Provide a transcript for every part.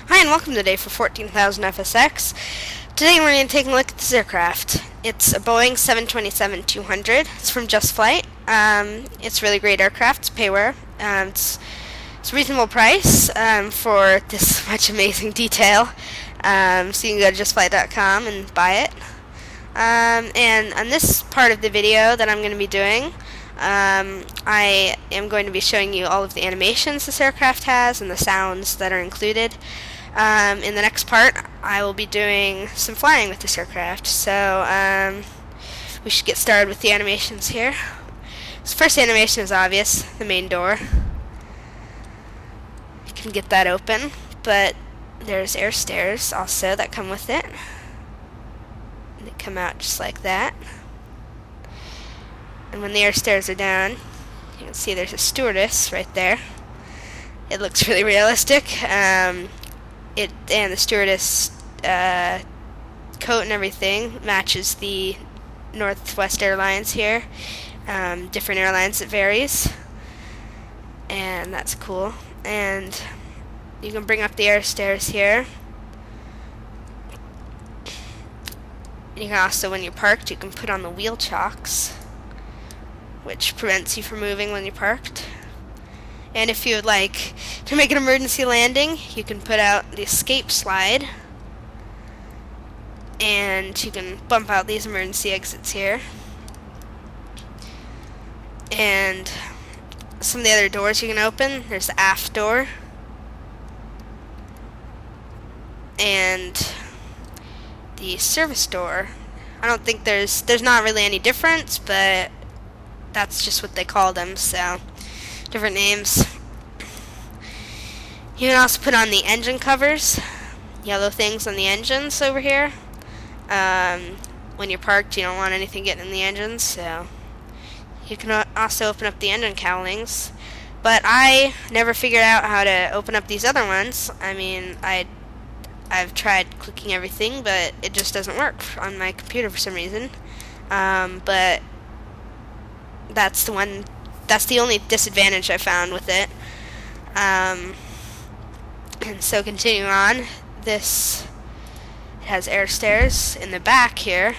Hi and welcome today for 14,000 FSX. Today we're going to take a look at this aircraft. It's a Boeing 727-200. It's from Just Flight. It's a really great aircraft. It's payware. It's a reasonable price for this much amazing detail. So you can go to justflight.com and buy it. And on this part of the video that I'm going to be doing, I am going to be showing you all of the animations this aircraft has and the sounds that are included. In the next part, I will be doing some flying with this aircraft. So we should get started with the animations here. So first animation is obvious, the main door. You can get that open, but there's air stairs also that come with it. They come out just like that. And when the air stairs are down, you can see there's a stewardess right there. It looks really realistic. And the stewardess coat and everything matches the Northwest Airlines here. Different airlines, it varies. And that's cool. And you can bring up the air stairs here. You can also, when you're parked, you can put on the wheel chocks, which prevents you from moving when you're parked. And if you would like to make an emergency landing, you can put out the escape slide, and you can bump out these emergency exits here. And some of the other doors you can open, there's the aft door, and the service door. I don't think there's not really any difference, but that's just what they call them, so different names. You can also put on the engine covers, yellow things on the engines over here. When you're parked, you don't want anything getting in the engines, so you can also open up the engine cowlings. But I never figured out how to open up these other ones. I mean, I've tried clicking everything, but it just doesn't work on my computer for some reason. But that's the only disadvantage I found with it. And so continuing on, it has air stairs in the back here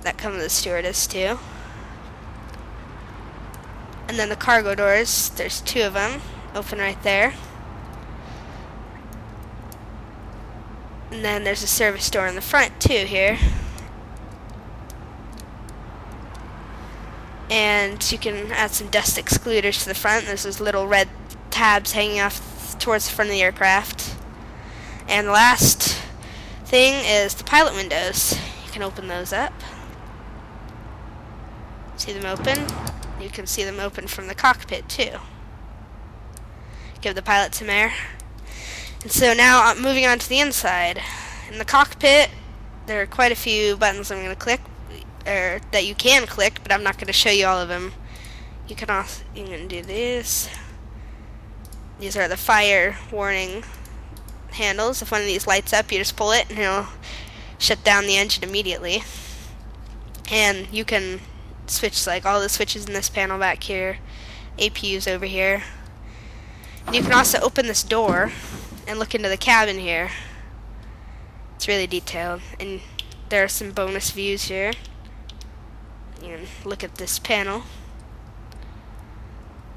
that come with the stewardess too. And then the cargo doors, there's two of them, open right there. And then there's a service door in the front too here. And you can add some dust excluders to the front. There's those little red tabs hanging off towards the front of the aircraft. And the last thing is the pilot windows. You can open those up. See them open? You can see them open from the cockpit too. Give the pilot some air. And so now moving on to the inside. In the cockpit, there are quite a few buttons I'm going to click. That you can click, but I'm not going to show you all of them. You can do this. These are the fire warning handles. If one of these lights up, you just pull it and it'll shut down the engine immediately. And you can switch like all the switches in this panel back here. APUs over here. And you can also open this door and look into the cabin here. It's really detailed, and there are some bonus views here. You can look at this panel,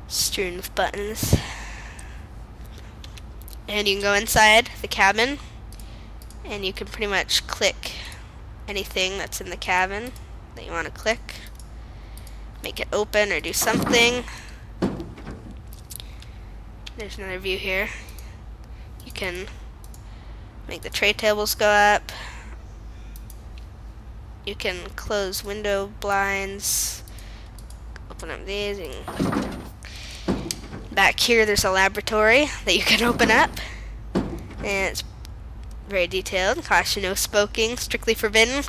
strewn with buttons. And you can go inside the cabin, and you can pretty much click anything that's in the cabin that you want to click. Make it open or do something. There's another view here. You can make the tray tables go up. You can close window blinds, open up these, and back here there's a laboratory that you can open up, and it's very detailed. Caution, no smoking, strictly forbidden,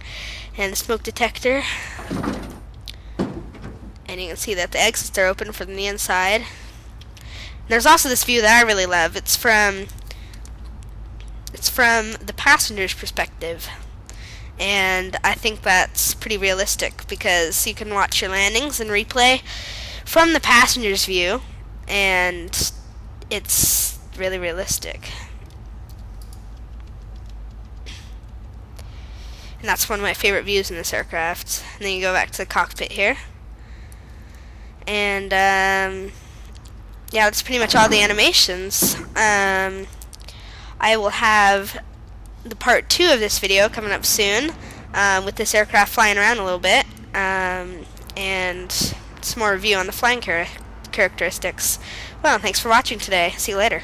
and a smoke detector. And you can see that the exits are open from the inside. There's also this view that I really love. It's from the passenger's perspective. And I think that's pretty realistic because you can watch your landings and replay from the passenger's view, and it's really realistic. And that's one of my favorite views in this aircraft. And then you go back to the cockpit here. And yeah, that's pretty much all the animations. I will have the part 2 of this video coming up soon, with this aircraft flying around a little bit, and some more review on the flying characteristics. Well, thanks for watching today. See you later.